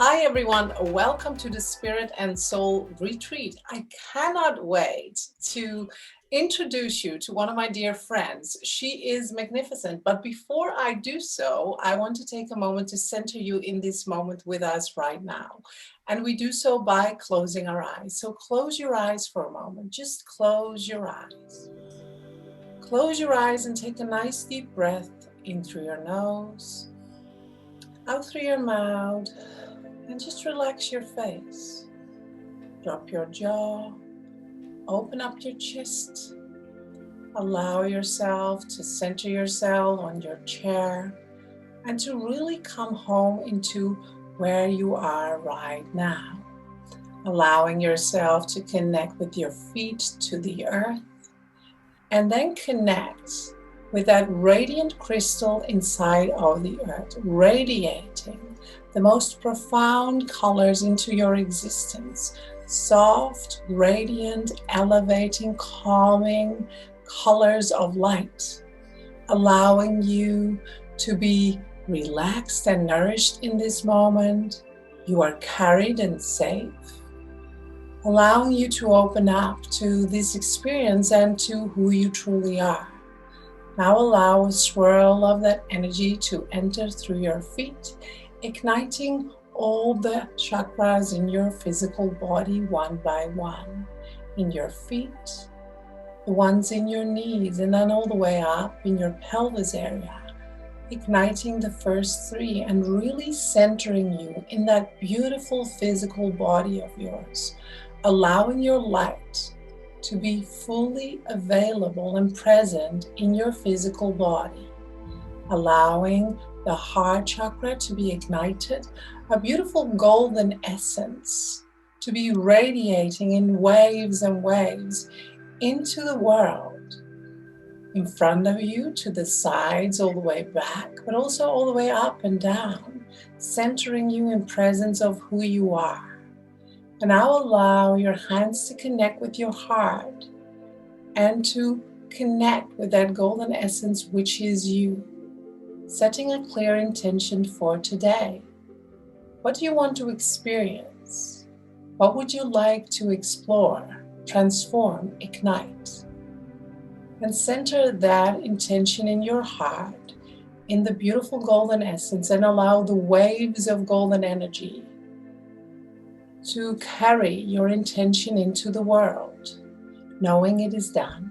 Hi everyone, welcome to the Spirit and Soul Retreat. I cannot wait to introduce you to one of my dear friends. She is magnificent, but before I do so, I want to take a moment to center you in this moment with us right now. And we do so by closing our eyes. So close your eyes for a moment, just close your eyes. Close your eyes and take a nice deep breath in through your nose, out through your mouth. And just relax your face. Drop your jaw. Open up your chest. Allow yourself to center yourself on your chair and to really come home into where you are right now. Allowing yourself to connect with your feet to the earth and then connect with that radiant crystal inside of the earth, radiating the most profound colors into your existence. Soft, radiant, elevating, calming colors of light, allowing you to be relaxed and nourished in this moment. You are carried and safe, allowing you to open up to this experience and to who you truly are. Now allow a swirl of that energy to enter through your feet, igniting all the chakras in your physical body one by one. In your feet, the ones in your knees, and then all the way up in your pelvis area. Igniting the first three and really centering you in that beautiful physical body of yours. Allowing your light to be fully available and present in your physical body. Allowing the heart chakra to be ignited, a beautiful golden essence to be radiating in waves and waves into the world, in front of you, to the sides, all the way back, but also all the way up and down, centering you in presence of who you are. And now allow your hands to connect with your heart and to connect with that golden essence, which is you. Setting a clear intention for today. What do you want to experience? What would you like to explore, transform, ignite? And center that intention in your heart, in the beautiful golden essence, and allow the waves of golden energy to carry your intention into the world, knowing it is done.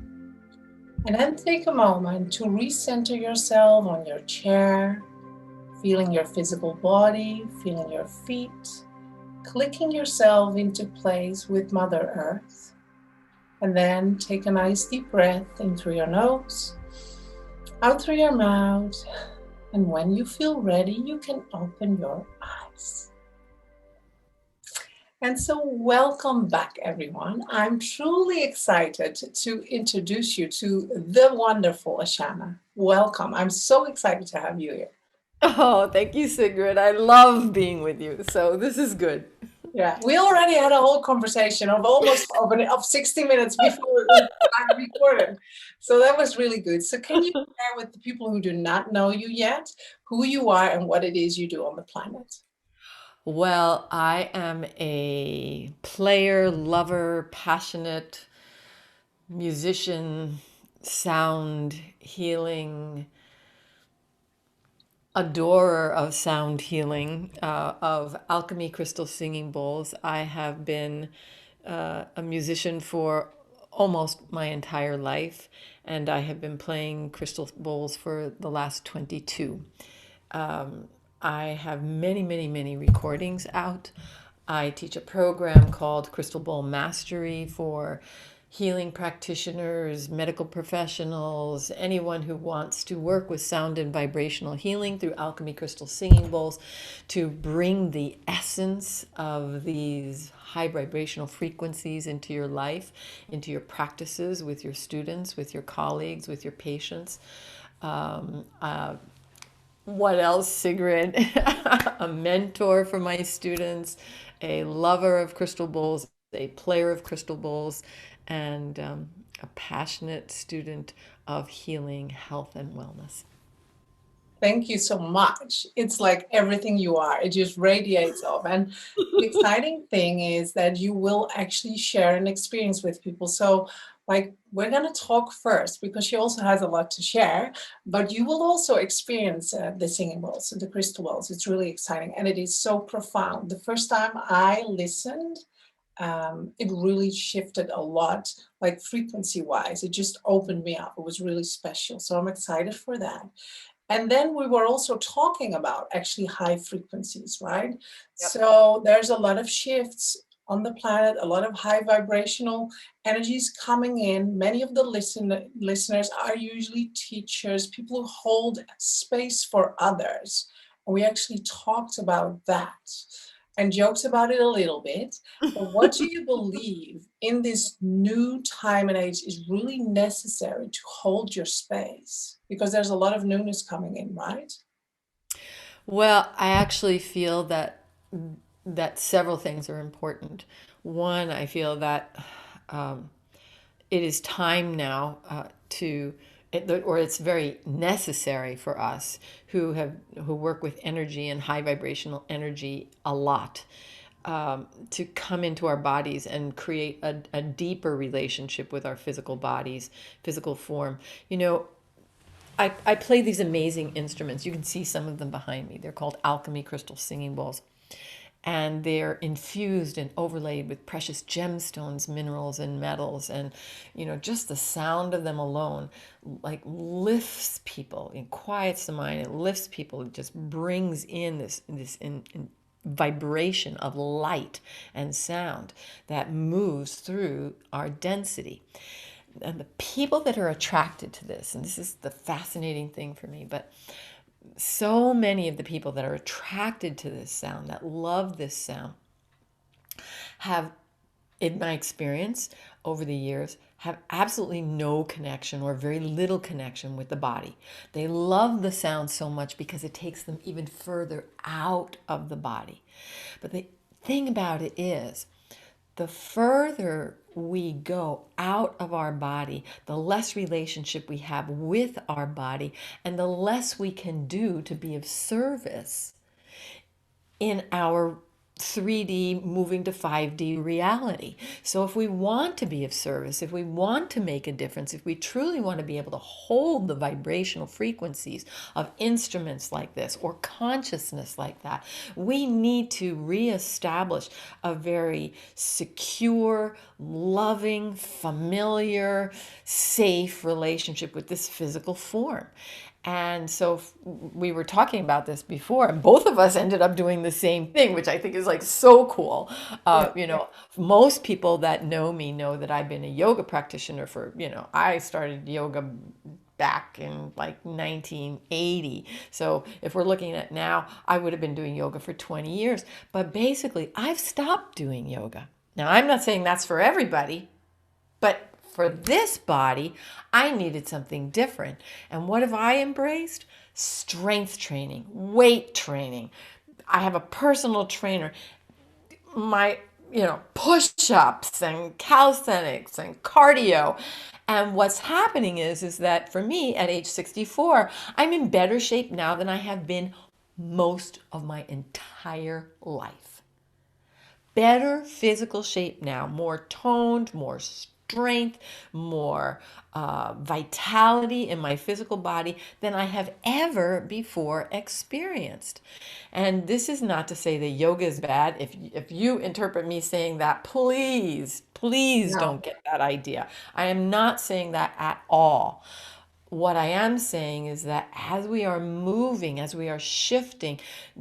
And then take a moment to recenter yourself on your chair, feeling your physical body, feeling your feet, clicking yourself into place with Mother Earth. And then take a nice deep breath in through your nose, out through your mouth. And when you feel ready, you can open your eyes. And so welcome back, everyone. I'm truly excited to introduce you to the wonderful Ashana. Welcome. I'm so excited to have you here. Oh, thank you, Sigrid. I love being with you. So this is good. Yeah, we already had a whole conversation of almost of 60 minutes before I recorded. So that was really good. So can you share with the people who do not know you yet, who you are and what it is you do on the planet? Well, I am a player, lover, passionate musician, sound healing, adorer of sound healing, of alchemy crystal singing bowls. I have been a musician for almost my entire life, and I have been playing crystal bowls for the last 22. I have many, many, many recordings out. I teach a program called Crystal Bowl Mastery for healing practitioners, medical professionals, anyone who wants to work with sound and vibrational healing through alchemy crystal singing bowls to bring the essence of these high vibrational frequencies into your life, into your practices with your students, with your colleagues, with your patients. Um, uh, what else, Sigrid? A mentor for my students, a lover of crystal bowls, a player of crystal bowls, and a passionate student of healing, health, and wellness. Thank you so much. It's like everything you are, it just radiates off. And the exciting thing is that you will actually share an experience with people. So, like, we're going to talk first because she also has a lot to share, but you will also experience the singing bowls, the crystal bowls. It's really exciting and it is so profound. The first time I listened, it really shifted a lot, like frequency wise. It just opened me up. It was really special. So, I'm excited for that. And then we were also talking about actually high frequencies, right? Yep. So there's a lot of shifts on the planet, a lot of high vibrational energies coming in. Many of the listeners are usually teachers, people who hold space for others. And we actually talked about that and joked about it a little bit. But what do you believe in this new time and age is really necessary to hold your space? Because there's a lot of newness coming in, right? Well, I actually feel that several things are important. One, I feel that um, it is time now or it's very necessary for us who work with energy and high vibrational energy a lot, to come into our bodies and create a deeper relationship with our physical bodies, physical form. You know, I play these amazing instruments. You can see some of them behind me. They're called alchemy crystal singing bowls. And they're infused and overlaid with precious gemstones, minerals, and metals. And, just the sound of them alone, like, lifts people, it quiets the mind, it lifts people, it just brings in this vibration of light and sound that moves through our density. And the people that are attracted to this, and this is the fascinating thing for me, but so many of the people that are attracted to this sound, that love this sound, have, in my experience over the years, have absolutely no connection or very little connection with the body. They love the sound so much because it takes them even further out of the body. But the thing about it is, the further we go out of our body, the less relationship we have with our body, and the less we can do to be of service in our 3D moving to 5D reality. So if we want to be of service, if we want to make a difference, if we truly want to be able to hold the vibrational frequencies of instruments like this or consciousness like that, we need to reestablish a very secure, loving, familiar, safe relationship with this physical form. And so we were talking about this before, and both of us ended up doing the same thing, which I think is like so cool. Yeah. Most people that know me know that I've been a yoga practitioner for, I started yoga back in like 1980. So if we're looking at now, I would have been doing yoga for 20 years. But basically, I've stopped doing yoga. Now, I'm not saying that's for everybody, but for this body, I needed something different. And what have I embraced? Strength training, weight training. I have a personal trainer. My, push-ups and calisthenics and cardio. And what's happening is that for me at age 64, I'm in better shape now than I have been most of my entire life. Better physical shape now, more toned, more strength, more vitality in my physical body than I have ever before experienced. And this is not to say that yoga is bad. If you interpret me saying that, please No. don't get that idea. I am not saying that at all. What I am saying is that as we are moving, as we are shifting,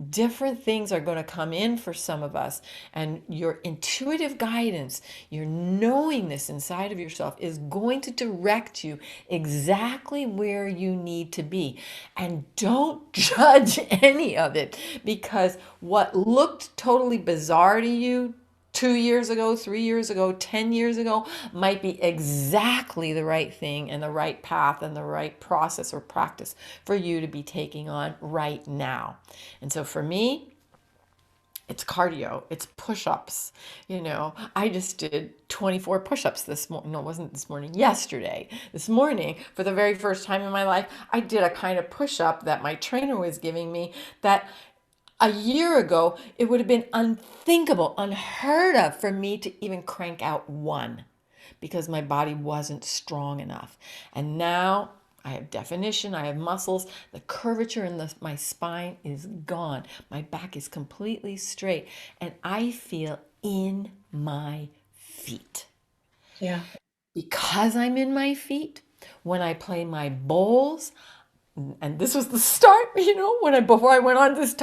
different things are going to come in for some of us. And your intuitive guidance, your knowing this inside of yourself, is going to direct you exactly where you need to be. And don't judge any of it, because what looked totally bizarre to you 2 years ago, 3 years ago, 10 years ago, might be exactly the right thing and the right path and the right process or practice for you to be taking on right now. And so for me, It's cardio, it's push-ups. I just did 24 push-ups this morning. No, it wasn't this morning, yesterday. This morning, for the very first time in my life, I did a kind of push-up that my trainer was giving me that a year ago, it would have been unthinkable, unheard of for me to even crank out one because my body wasn't strong enough. And now I have definition, I have muscles, the curvature in my spine is gone. My back is completely straight, and I feel in my feet. Yeah. Because I'm in my feet, when I play my bowls, and this was the start, before I went on this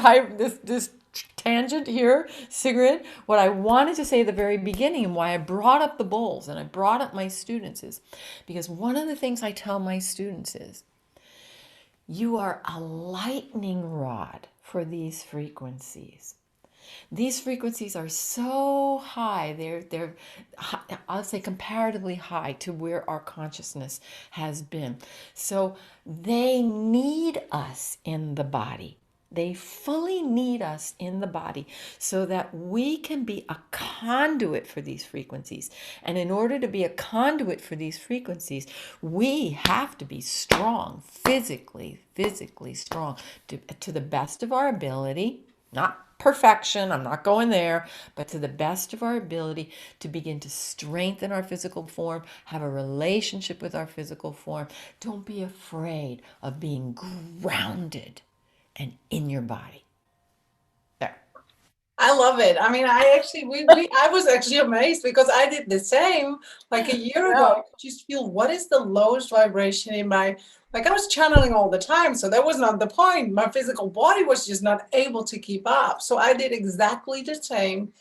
tangent here, Sigrid, what I wanted to say at the very beginning and why I brought up the bowls and I brought up my students is because one of the things I tell my students is you are a lightning rod for these frequencies. These frequencies are so high, they're I'll say comparatively high to where our consciousness has been. So they need us in the body. They fully need us in the body so that we can be a conduit for these frequencies. And in order to be a conduit for these frequencies, we have to be strong, physically strong to the best of our ability, not perfection, I'm not going there, but to the best of our ability to begin to strengthen our physical form, have a relationship with our physical form. Don't be afraid of being grounded and in your body. There. I love it. I mean, I was actually amazed because I did the same like a year ago. I No. could just feel what is the lowest vibration in my, like I was channeling all the time. So that was not the point. My physical body was just not able to keep up. So I did exactly the same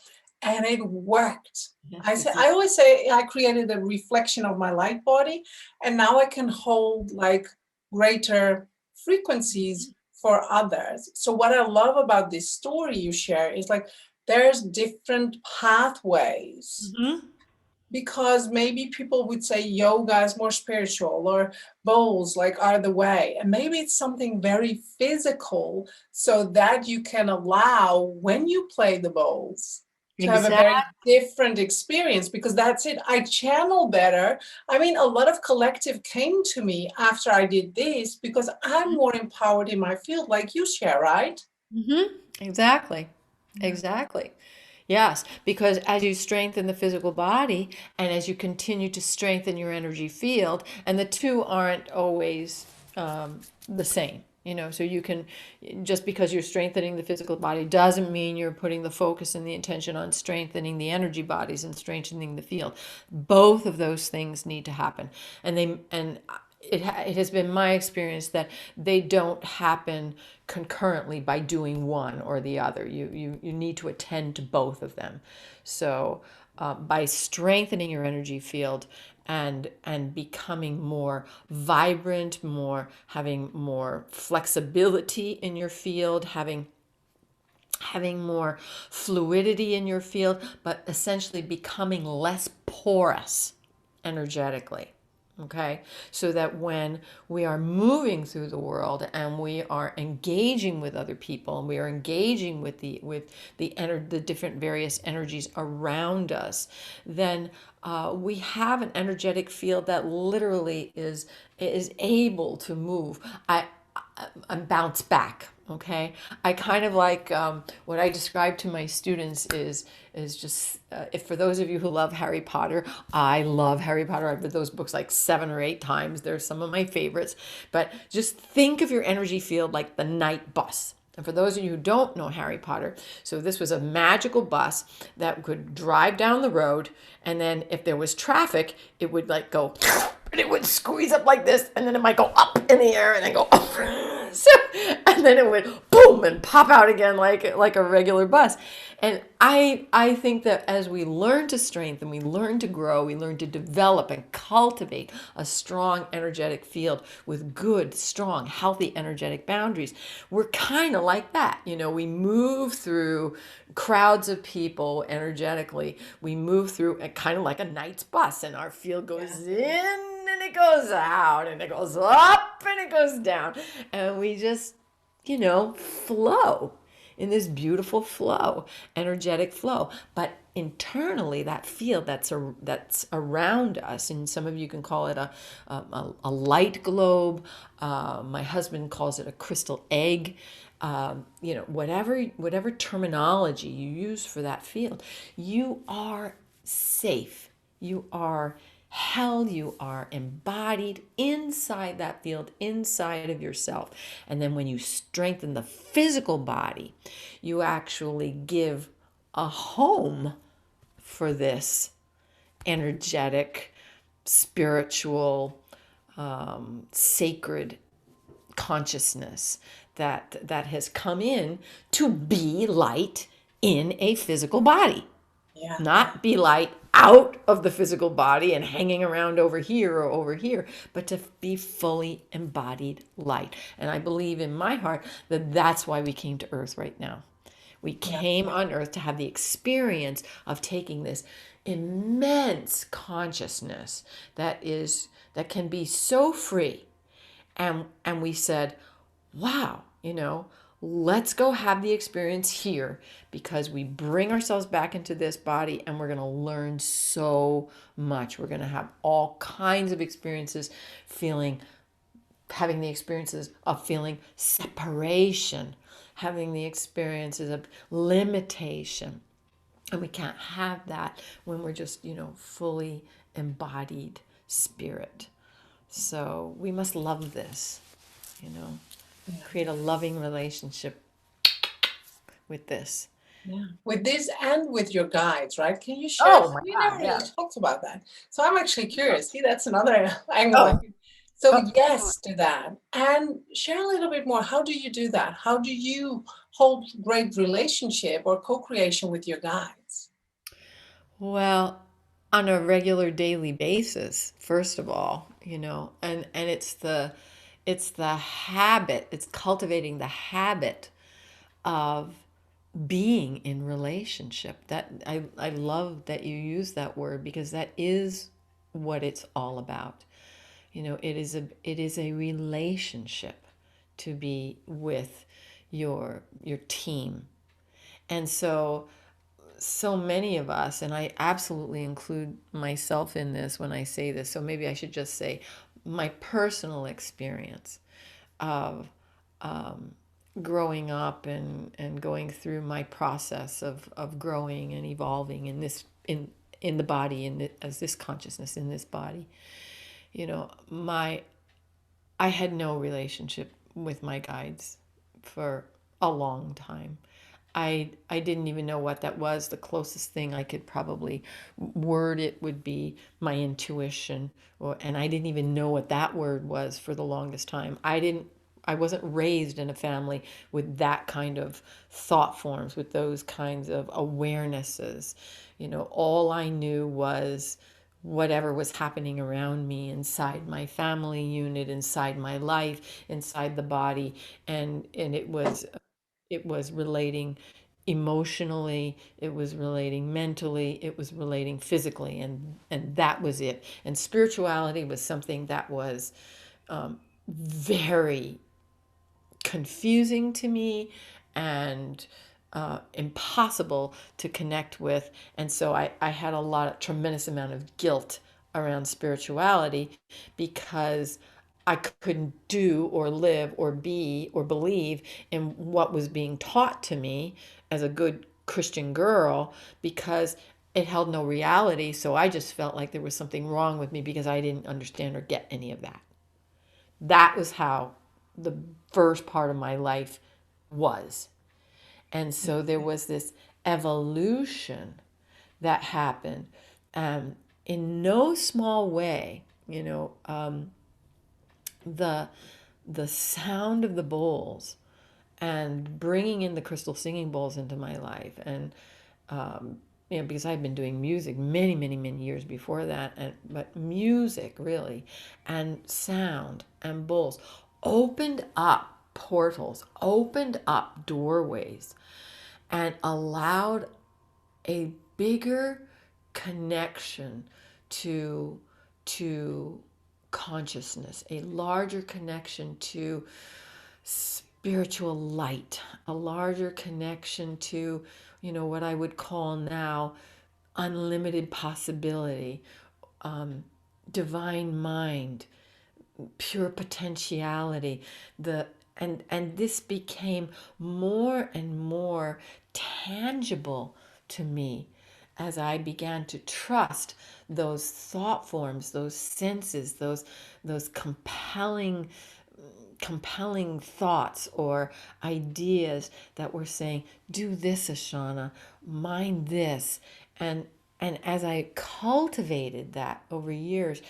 and it worked. Yes, it's I always say I created a reflection of my light body and now I can hold like greater frequencies for others. So what I love about this story you share is like there's different pathways mm-hmm. because maybe people would say yoga is more spiritual or bowls like are the way, and maybe it's something very physical so that you can allow when you play the bowls to have a Exactly. very different experience because that's it. I channel better. I mean, a lot of collective came to me after I did this because I'm more empowered in my field, like you share, right? Mm-hmm. Exactly. Yeah. Exactly. Yes, because as you strengthen the physical body and as you continue to strengthen your energy field, and the two aren't always the same, so you can, just because you're strengthening the physical body doesn't mean you're putting the focus and the intention on strengthening the energy bodies and strengthening the field. Both of those things need to happen. It has been my experience that they don't happen concurrently by doing one or the other. You need to attend to both of them. So by strengthening your energy field and becoming more vibrant, more having more flexibility in your field, having more fluidity in your field, but essentially becoming less porous energetically. Okay, so that when we are moving through the world and we are engaging with other people and we are engaging with the different various energies around us, then we have an energetic field that literally is able to move. And bounce back. Okay, I kind of like what I describe to my students is just if for those of you who love Harry Potter, I love Harry Potter. I've read those books like 7 or 8 times. They're some of my favorites. But just think of your energy field like the night bus. And for those of you who don't know Harry Potter, so this was a magical bus that could drive down the road, and then if there was traffic, it would like go and it would squeeze up like this, and then it might go up in the air and then go up. So, and then it would boom and pop out again like a regular bus. And I think that as we learn to strengthen, we learn to grow, we learn to develop and cultivate a strong energetic field with good, strong, healthy energetic boundaries. We're kind of like that. We move through crowds of people energetically. We move through kind of like a night's bus, and our field goes in and it goes out and it goes up and it goes down. And we just, flow in this beautiful flow, energetic flow. But internally, that field that's around us, and some of you can call it a light globe. My husband calls it a crystal egg. Whatever terminology you use for that field, you are safe. You are held, you are embodied inside that field, inside of yourself. And then when you strengthen the physical body, you actually give a home for this energetic, spiritual, sacred consciousness that has come in to be light in a physical body, Yeah. not be light out of the physical body and hanging around over here or over here, but to be fully embodied light. And I believe in my heart that that's why we came to earth right now. We Yeah. came on earth to have the experience of taking this immense consciousness that can be so free, and we said, wow, let's go have the experience here, because we bring ourselves back into this body and we're going to learn so much. We're going to have all kinds of experiences, having the experiences of feeling separation, having the experiences of limitation. And we can't have that when we're just, fully embodied spirit. So we must love this, you know, Yeah. create a loving relationship with this. Yeah. With this and with your guides, right? Can you share? Oh my We never God, really yeah. talked about that. So I'm actually curious. See, that's another angle. Oh, So oh, yes to that. And share a little bit more. How do you do that? How do you hold great relationship or co-creation with your guides? well, on a regular daily basis, first of all, and it's the habit, it's cultivating the habit of being in relationship. That I love that you use that word, because that is what it's all about. It is a relationship to be with your team. And so many of us, and I absolutely include myself in this when I say this, so maybe I should just say my personal experience of growing up and going through my process of growing and evolving in the body, as this consciousness in this body. My I had no relationship with my guides for a long time. I didn't even know what that was. The closest thing I could probably word it would be my intuition, and I didn't even know what that word was for the longest time. I wasn't raised in a family with that kind of thought forms, with those kinds of awarenesses. All I knew was whatever was happening around me, inside my family unit, inside my life, inside the body. And it was relating emotionally, it was relating mentally, it was relating physically, and that was it. And spirituality was something that was very confusing to me, and impossible to connect with. And so I had tremendous amount of guilt around spirituality, because I couldn't do or live or be or believe in what was being taught to me as a good Christian girl, because it held no reality. So I just felt like there was something wrong with me because I didn't understand or get any of that. That was how the first part of my life was. And so there was this evolution that happened, in no small way. The the sound of the bowls, and bringing in the crystal singing bowls into my life, and because I've been doing music many, many, many years before that, but music really, and sound and bowls opened up portals, opened up doorways, and allowed a bigger connection to to consciousness, a larger connection to spiritual light, a larger connection to, what I would call now unlimited possibility, divine mind, pure potentiality. The and and this became more and more tangible to me as I began to trust those thought forms, those senses, those compelling thoughts or ideas that were saying, do this, Ashana, mind this. And as I cultivated that over years,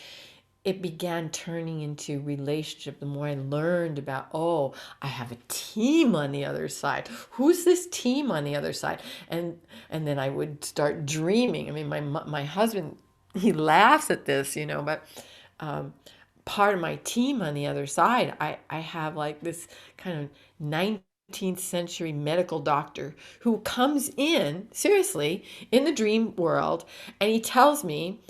it began turning into relationship. The more I learned about, oh, I have a team on the other side. Who's this team on the other side? And then I would start dreaming. I mean, my husband, he laughs at this, but part of my team on the other side, I have like this kind of 19th century medical doctor who comes in, seriously, in the dream world, and he tells me,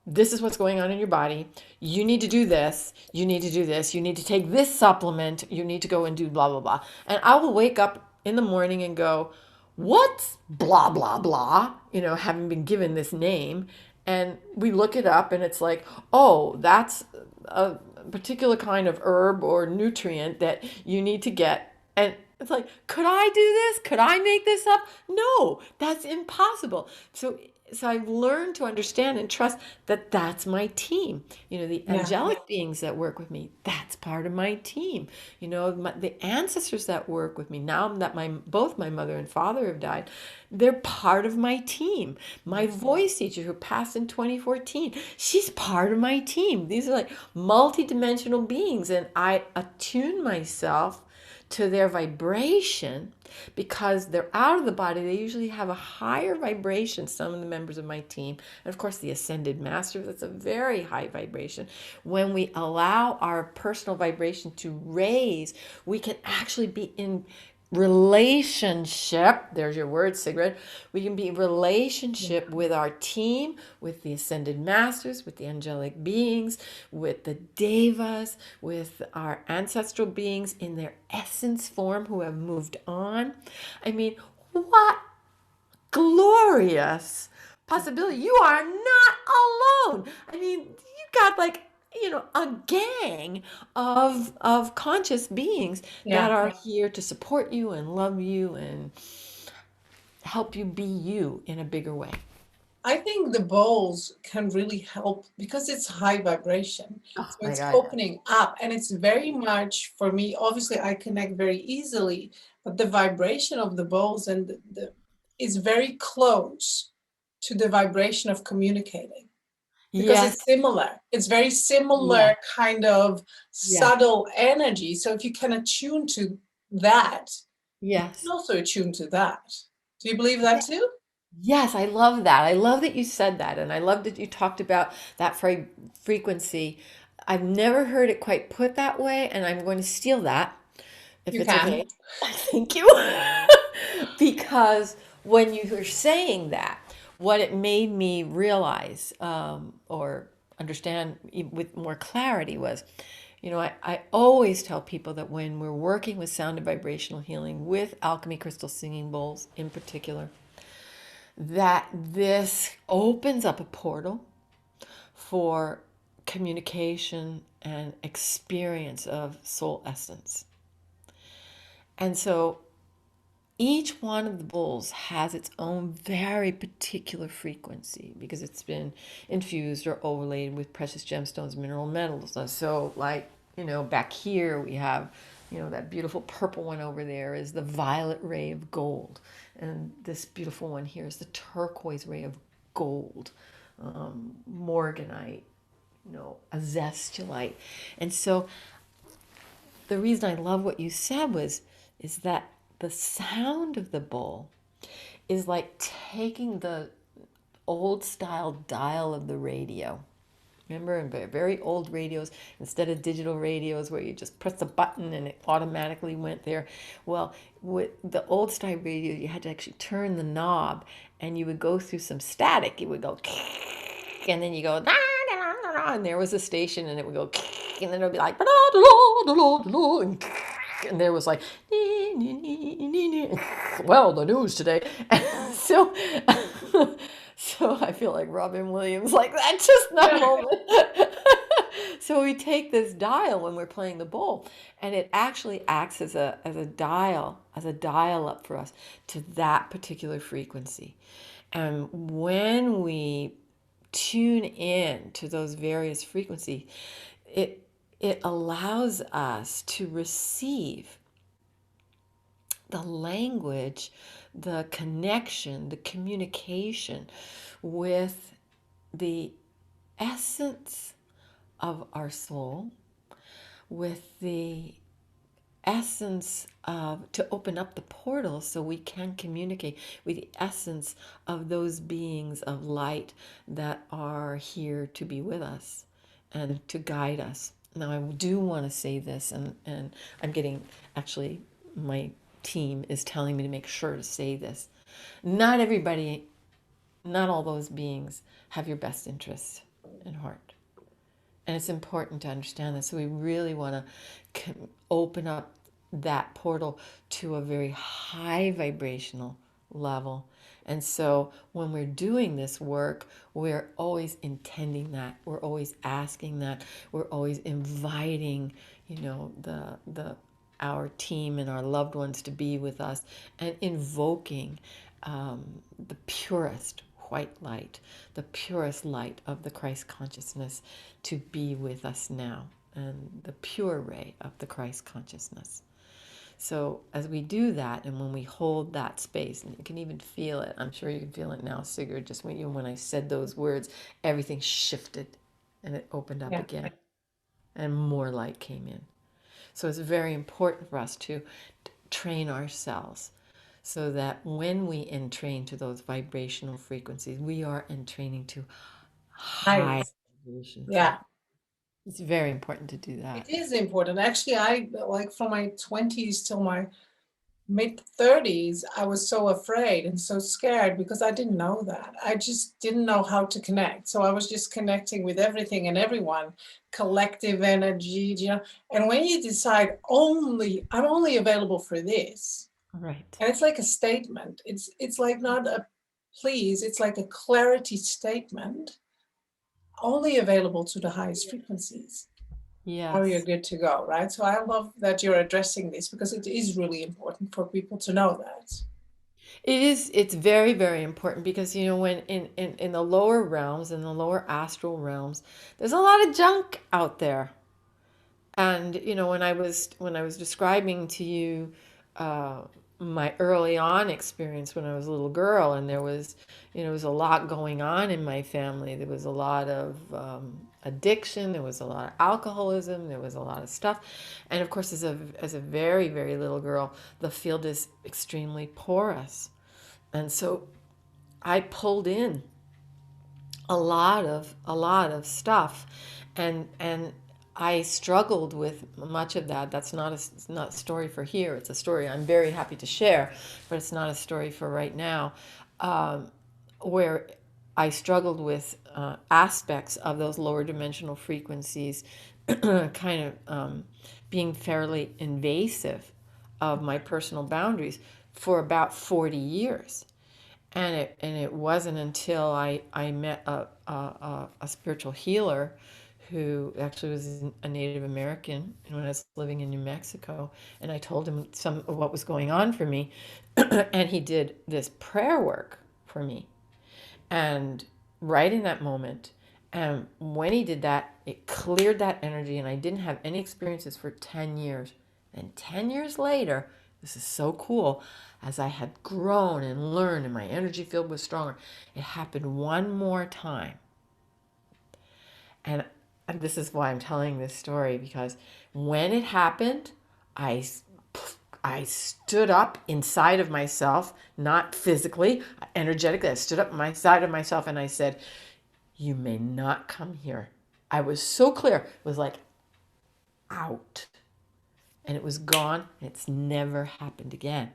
this is what's going on in your body. You need to do this. You need to do this. You need to take this supplement. You need to go and do blah, blah, blah. And I will wake up in the morning and go, what's blah, blah, blah, having been given this name. And we look it up and it's like, oh, that's a particular kind of herb or nutrient that you need to get. And it's like, could I do this? Could I make this up? No, that's impossible. So I've learned to understand and trust that that's my team. The Yeah. angelic beings that work with me, that's part of my team. The ancestors that work with me, now that both my mother and father have died, they're part of my team. My voice teacher who passed in 2014, she's part of my team. These are like multidimensional beings, and I attune myself to their vibration because they're out of the body. They usually have a higher vibration, some of the members of my team. And of course, the ascended master, that's a very high vibration. When we allow our personal vibration to raise, we can actually be in relationship. There's your word, Sigrid. We can be in relationship with our team, with the ascended masters, with the angelic beings, with the devas, with our ancestral beings in their essence form who have moved on. I mean, what glorious possibility. You are not alone. I mean, you got like, a gang of conscious beings that Yeah. are here to support you and love you and help you be you in a bigger way. I think the bowls can really help because it's high vibration. Oh So my it's God. opening up, and it's very much for me. Obviously, I connect very easily, but the vibration of the bowls and the is very close to the vibration of communicating because Yes. it's similar. It's very Yes. similar kind of Yes. subtle energy. So if you can attune to that, you can Yes. also attune to that. Do you believe that too? Yes, I love that. I love that you said that. And I love that you talked about that frequency. I've never heard it quite put that way, and I'm going to steal that if You it's can. okay. Thank you. Because when you were saying that, what it made me realize or understand with more clarity was, I always tell people that when we're working with sound and vibrational healing with alchemy crystal singing bowls in particular, that this opens up a portal for communication and experience of soul essence. And so each one of the bowls has its own very particular frequency because it's been infused or overlaid with precious gemstones, mineral metals. So, like, back here we have, that beautiful purple one over there is the violet ray of gold. And this beautiful one here is the turquoise ray of gold, morganite, azestulite. And so the reason I love what you said is that the sound of the bowl is like taking the old style dial of the radio. Remember, in very old radios, instead of digital radios where you just press a button and it automatically went there. Well, with the old style radio, you had to actually turn the knob and you would go through some static. It would go, and then you go, and there was a station and it would go, and then it would be like, and and there was like, well, the news today. So, so I feel like Robin Williams, like that, just that moment. So we take this dial when we're playing the bowl, and it actually acts as a dial up for us to that particular frequency. And when we tune in to those various frequencies, it it allows us to receive the language, the connection, the communication with the essence of our soul, with the essence of to open up the portal so we can communicate with the essence of those beings of light that are here to be with us and to guide us. Now, I do want to say this, and I'm getting actually, my team is telling me to make sure to say this. Not everybody, not all those beings have your best interests in heart. And it's important to understand that. So we really want to open up that portal to a very high vibrational level. And so when we're doing this work, we're always intending that. We're always asking that. We're always inviting, our team and our loved ones to be with us, and invoking the purest white light, the purest light of the Christ consciousness to be with us now, and the pure ray of the Christ consciousness. So as we do that, and when we hold that space, and you can even feel it, I'm sure you can feel it now, Sigrid, just when I said those words, everything shifted and it opened up Yeah. again, and more light came in. So it's very important for us to train ourselves so that when we entrain to those vibrational frequencies, we are entraining to high Nice. vibration Yeah. frequency. It's very important to do It that. is important. Actually, I like from my 20s till my mid 30s, I was so afraid and so scared because I didn't know that. I just didn't know how to connect. So I was just connecting with everything and everyone, collective energy, And when you decide I'm only available for this, Right. and it's like a statement. It's like not a please, it's like a clarity statement, only available to the highest frequencies. Now you're Yes. good to go, right? So I love that you're addressing this because it is really important for people to know that. It is, it's very, very important because, when in the lower realms, in the lower astral realms, there's a lot of junk out there. And when I was describing to you uh, my early on experience when I was a little girl, and there was a lot going on in my family. There was a lot of addiction. There was a lot of alcoholism. There was a lot of stuff. And of course, as a very, very little girl, the field is extremely porous, and so I pulled in a lot of stuff, and I struggled with much of that. That's not a story for here. It's a story I'm very happy to share, but it's not a story for right now, where I struggled with aspects of those lower dimensional frequencies, kind of being fairly invasive of my personal boundaries for about 40 years. And it wasn't until I met a spiritual healer who actually was a Native American when I was living in New Mexico, and I told him some of what was going on for me, and he did this prayer work for me. And right in that moment, and when he did that, it cleared that energy, and I didn't have any experiences for 10 years. And 10 years later, this is so cool, as I had grown and learned and my energy field was stronger, it happened one more time. And, and this is why I'm telling this story, because when it happened, I I stood up inside of myself, not physically, energetically. I stood up inside of myself and I said, "You may not come here." I was so clear. It was like out. And it was gone. It's never happened again.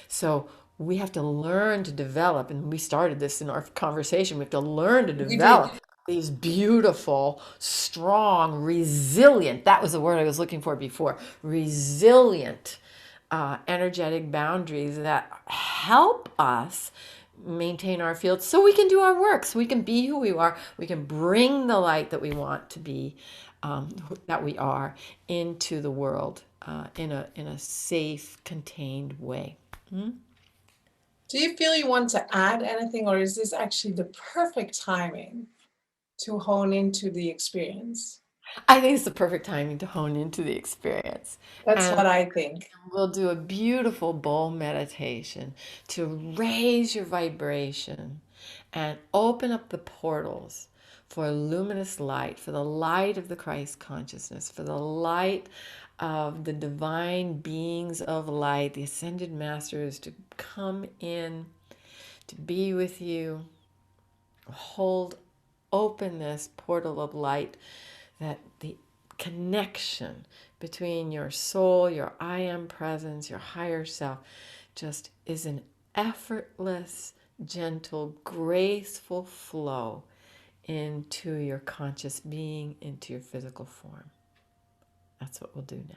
So we have to learn to develop, and we started this in our conversation. We have to learn to We did. develop these beautiful, strong, resilient, that was the word I was looking for before, resilient energetic boundaries that help us maintain our field so we can do our work, so we can be who we are, we can bring the light that we want to be, that we are, into the world in a safe, contained way. Do you feel you want to add anything, or is this actually the perfect timing to hone into the experience? I think it's the perfect timing to hone into the experience. That's And what I think. we'll do a beautiful bowl meditation to raise your vibration and open up the portals for luminous light, for the light of the Christ consciousness, for the light of the divine beings of light, the ascended masters, to come in, to be with you, hold open this portal of light, that the connection between your soul, your I am presence, your higher self, just is an effortless, gentle, graceful flow into your conscious being, into your physical form. That's what we'll do now.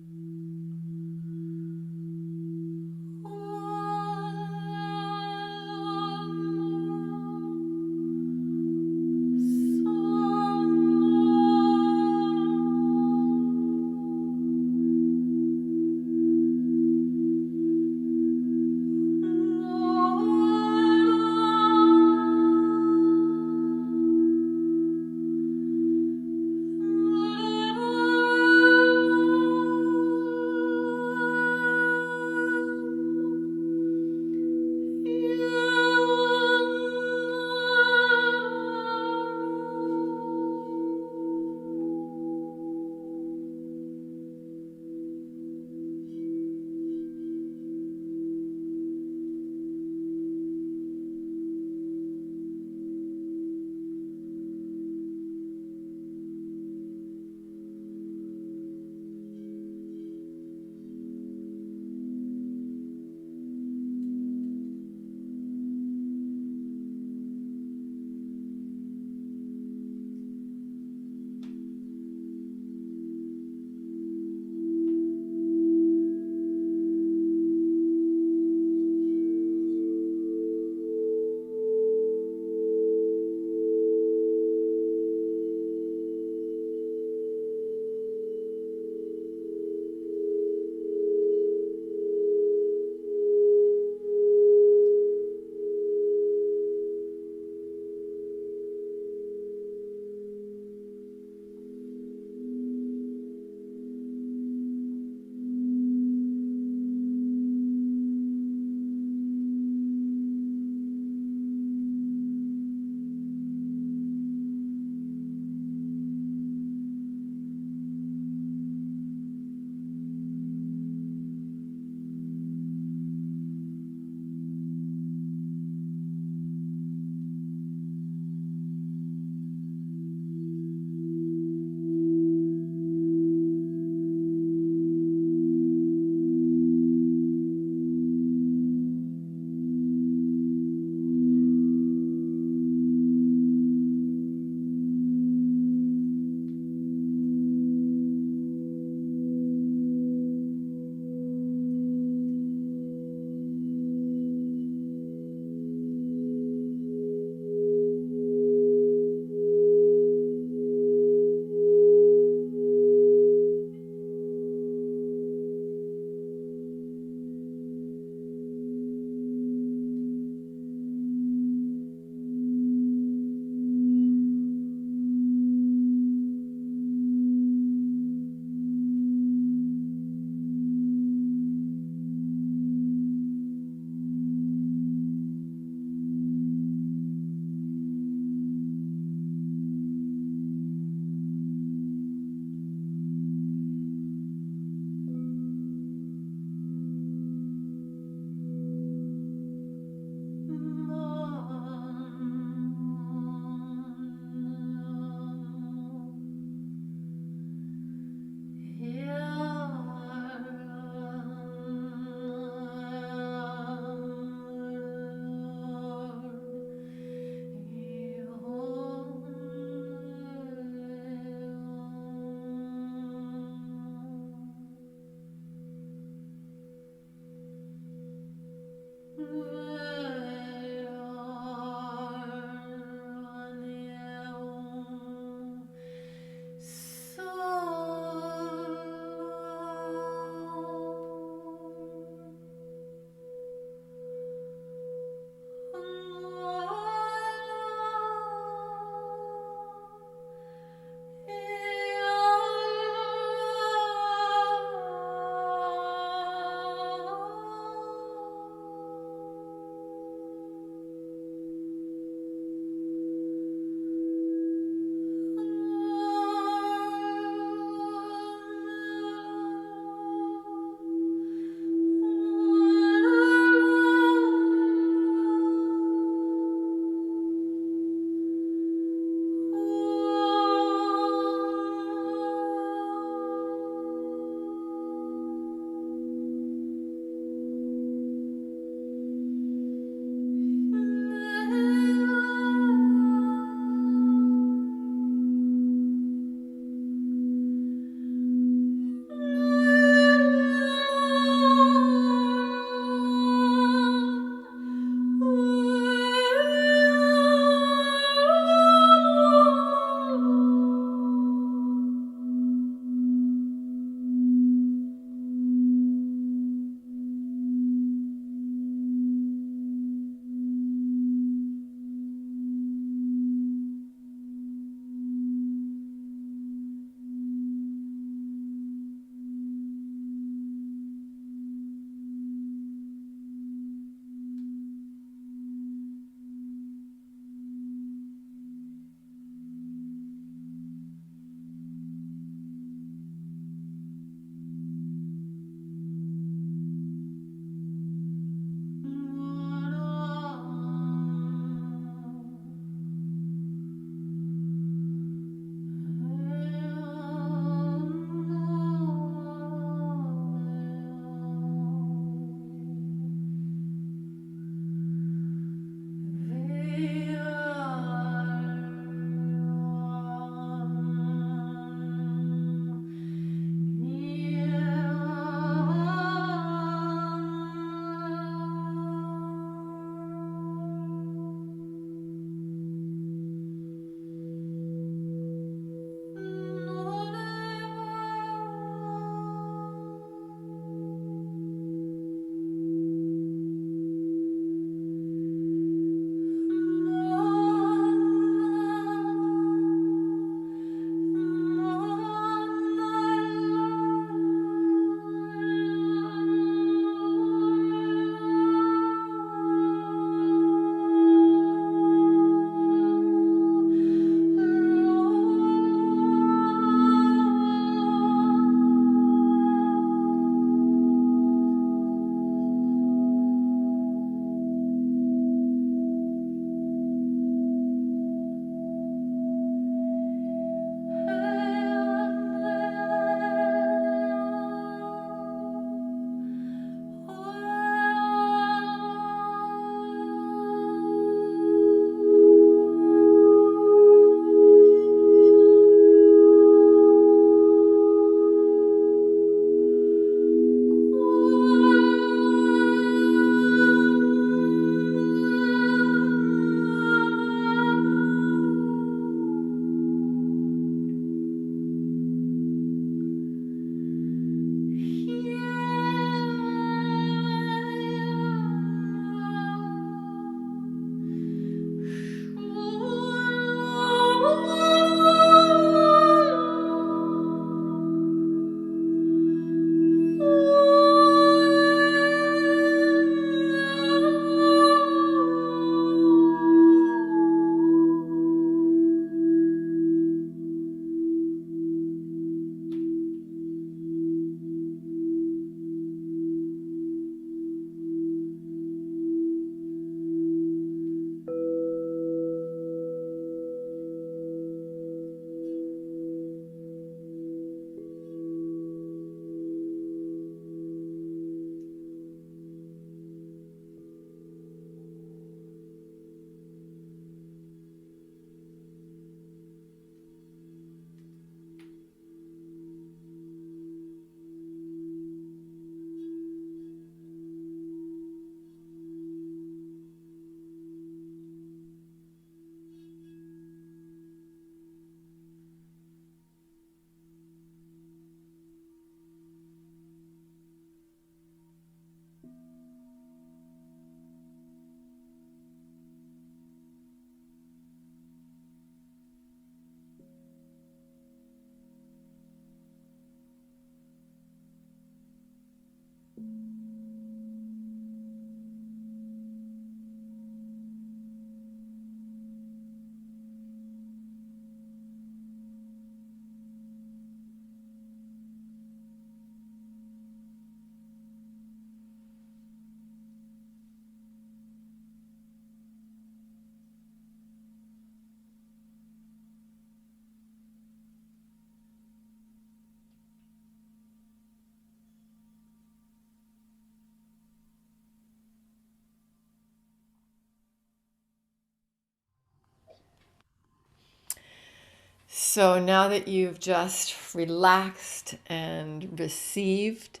So now that you've just relaxed and received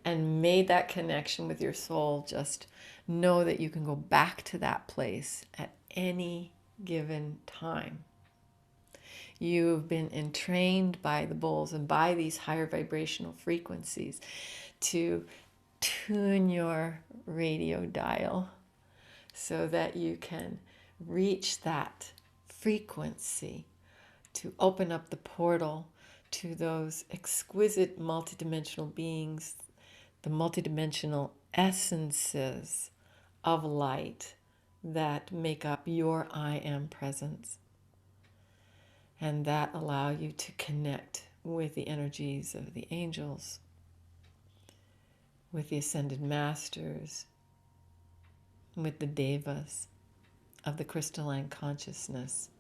and made that connection with your soul, just know that you can go back to that place at any given time. You've been entrained by the bowls and by these higher vibrational frequencies to tune your radio dial so that you can reach that frequency, to open up the portal to those exquisite multidimensional beings, the multidimensional essences of light that make up your I am presence, and that allow you to connect with the energies of the angels, with the ascended masters, with the devas of the crystalline consciousness,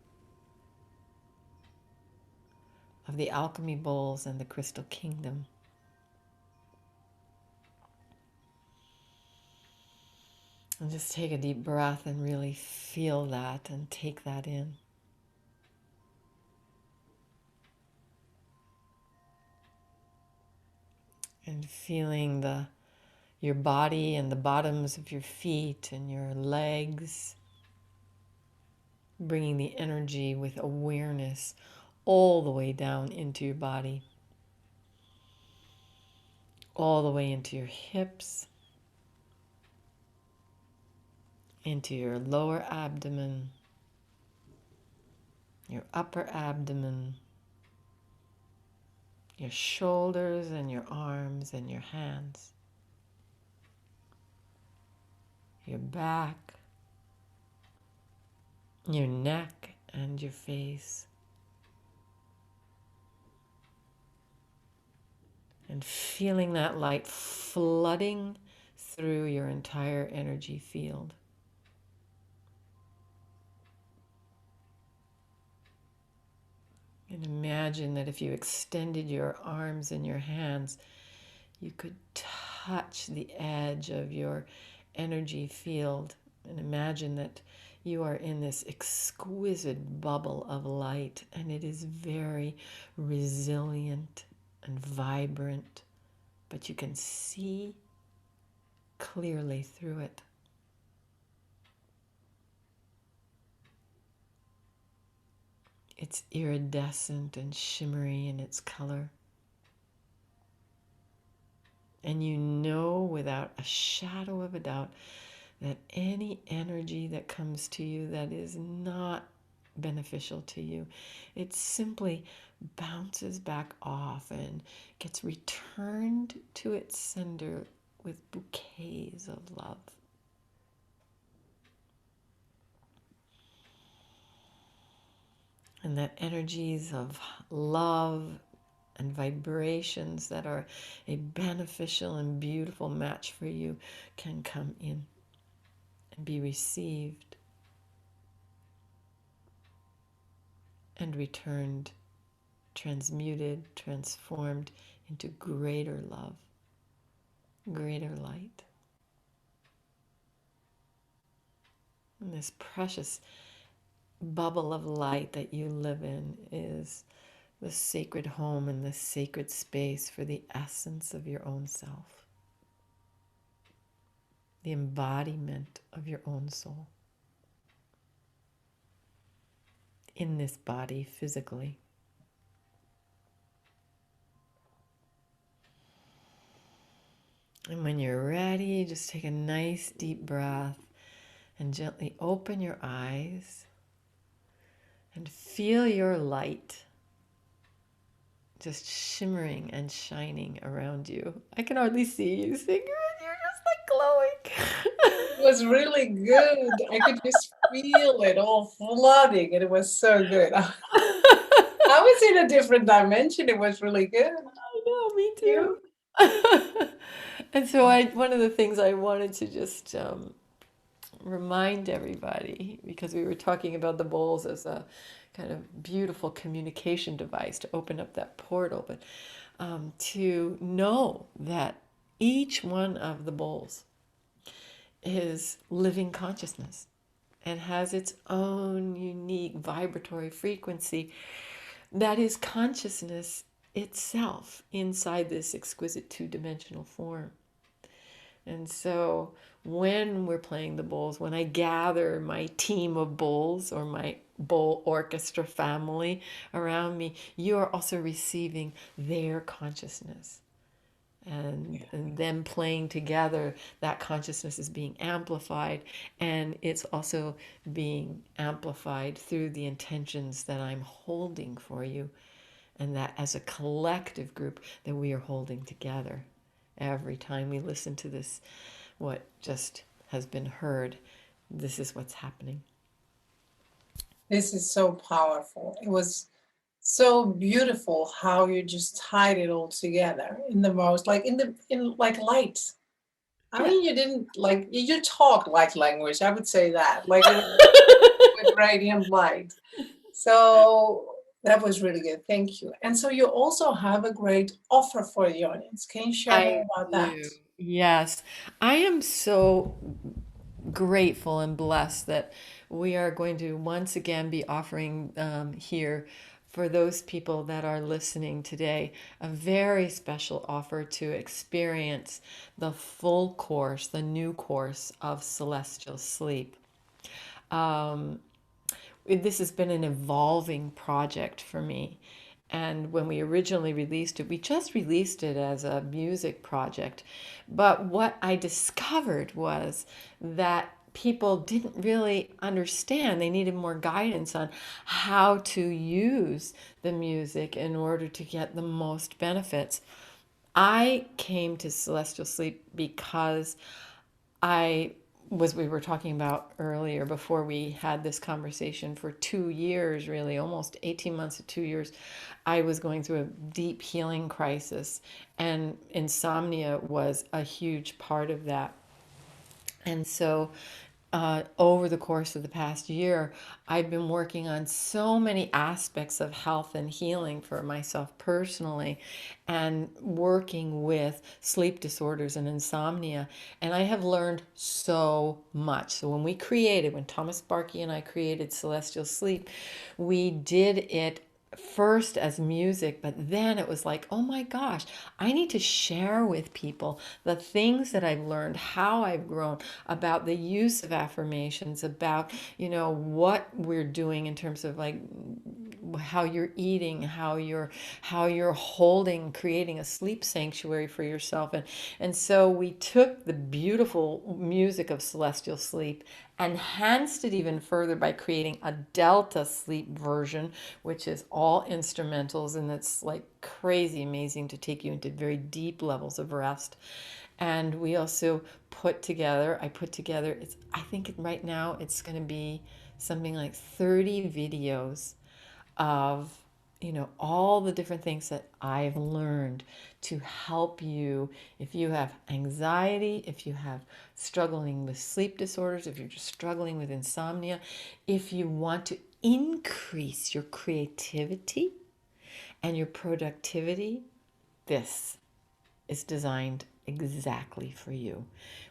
of the alchemy bowls and the crystal kingdom. And just take a deep breath and really feel that and take that in. And feeling your body and the bottoms of your feet and your legs, bringing the energy with awareness all the way down into your body, all the way into your hips, into your lower abdomen, your upper abdomen, your shoulders and your arms and your hands, your back, your neck and your face, and feeling that light flooding through your entire energy field. And imagine that if you extended your arms and your hands, you could touch the edge of your energy field, and imagine that you are in this exquisite bubble of light, and it is very resilient and vibrant, but you can see clearly through it. It's iridescent and shimmery in its color. And you know without a shadow of a doubt that any energy that comes to you that is not beneficial to you, it simply bounces back off and gets returned to its sender with bouquets of love. And that energies of love and vibrations that are a beneficial and beautiful match for you can come in and be received and returned, transmuted, transformed into greater love, greater light. And this precious bubble of light that you live in is the sacred home and the sacred space for the essence of your own self, the embodiment of your own soul in this body physically. And when you're ready, just take a nice deep breath and gently open your eyes and feel your light just shimmering and shining around you. I can hardly see you, Sigrid. You're just like glowing. It was really good. I could just feel it all flooding, and it was so good. I was in a different dimension. It was really good. I know, me You? too. And so one of the things I wanted to just remind everybody, because we were talking about the bowls as a kind of beautiful communication device to open up that portal, but to know that each one of the bowls is living consciousness and has its own unique vibratory frequency that is consciousness itself inside this exquisite two-dimensional form. And so when we're playing the bowls, when I gather my team of bowls or my bowl orchestra family around me, you are also receiving their consciousness. And them playing together, that consciousness is being amplified, and it's also being amplified through the intentions that I'm holding for you, and that as a collective group that we are holding together. Every time we listen to this, what just has been heard, this is what's happening. This is so powerful. It was so beautiful how you just tied it all together in the most, like in like light. I Yeah. mean, you didn't like, you talk like language, I would say that, like with radiant light. So that was really good. Thank you. And so you also have a great offer for the audience. Can you share more I about that? do. Yes. I am so grateful and blessed that we are going to once again be offering here for those people that are listening today a very special offer to experience the full course, the new course of Celestial Sleep. This has been an evolving project for me. And when we originally released it, we just released it as a music project. But what I discovered was that people didn't really understand. They needed more guidance on how to use the music in order to get the most benefits. I came to Celestial Sleep because I we were talking about earlier before we had this conversation for 2 years, really, almost 18 months to 2 years. I was going through a deep healing crisis, and insomnia was a huge part of that. And so, over the course of the past year, I've been working on so many aspects of health and healing for myself personally, and working with sleep disorders and insomnia. And I have learned so much. So, when Thomas Sparky and I created Celestial Sleep, we did it first as music, but then it was like, oh my gosh, I need to share with people the things that I've learned, how I've grown, about the use of affirmations, about, what we're doing in terms of like how you're eating, how you're holding, creating a sleep sanctuary for yourself. And so we took the beautiful music of Celestial Sleep, enhanced it even further by creating a Delta Sleep version, which is all instrumentals, and it's like crazy amazing to take you into very deep levels of rest. And we also I put together, I think right now it's going to be something like 30 videos of all the different things that I've learned to help you if you have anxiety, if you have struggling with sleep disorders, if you're just struggling with insomnia, if you want to increase your creativity and your productivity. This is designed exactly for you.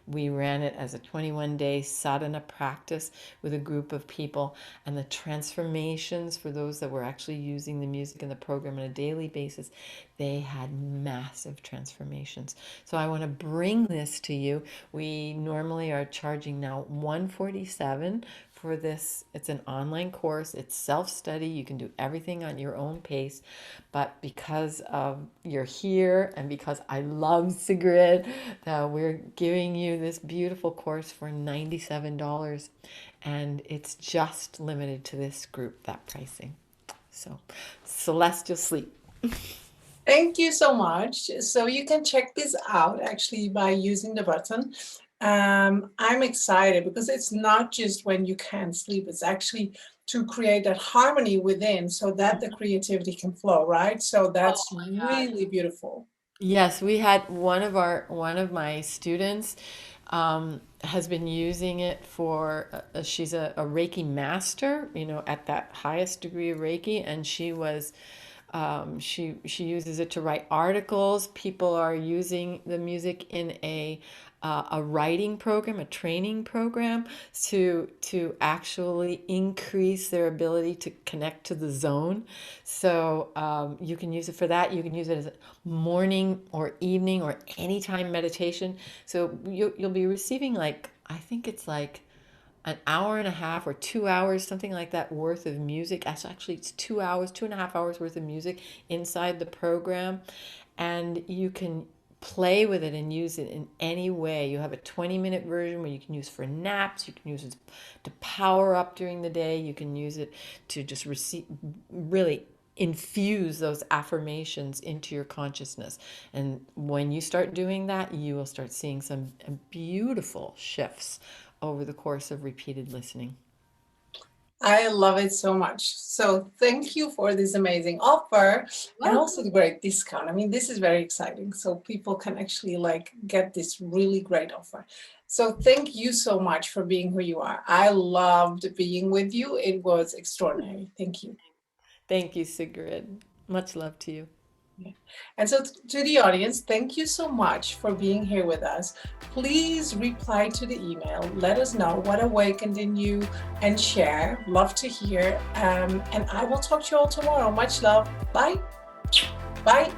We ran it as a 21-day sadhana practice with a group of people, and the transformations for those that were actually using the music in the program on a daily basis, they had massive transformations. So I want to bring this to you. We normally are charging now $147 for this. It's an online course. It's self-study. You can do everything on your own pace. But because you're here, and because I love Sigrid, we're giving you this beautiful course for $97. And it's just limited to this group, that pricing. So, Celestial Sleep. Thank you so much. So you can check this out actually by using the button. I'm excited because it's not just when you can't sleep, it's actually to create that harmony within so that the creativity can flow, right? So Oh that's my God. really beautiful. Yes, we had one of my students has been using it for. She's a Reiki master, at that highest degree of Reiki, and she uses it to write articles. People are using the music in a a writing program, a training program to actually increase their ability to connect to the zone. So you can use it for that. You can use it as a morning or evening or anytime meditation. So you'll be receiving like, I think it's like an hour and a half or 2 hours, something like that, worth of music. Actually, it's 2 hours, 2.5 hours worth of music inside the program. And you can play with it and use it in any way. You have a 20-minute version where you can use for naps, you can use it to power up during the day, you can use it to just receive, really infuse those affirmations into your consciousness. And when you start doing that, you will start seeing some beautiful shifts over the course of repeated listening. I love it so much. So thank you for this amazing offer and also the great discount. I mean, this is very exciting. So people can actually like get this really great offer. So thank you so much for being who you are. I loved being with you. It was extraordinary. Thank you. Thank you, Sigrid. Much love to you. Yeah. And so to the audience, thank you so much for being here with us. Please reply to the email. Let us know what awakened in you and share. Love to hear. And I will talk to you all tomorrow. Much love. Bye. Bye.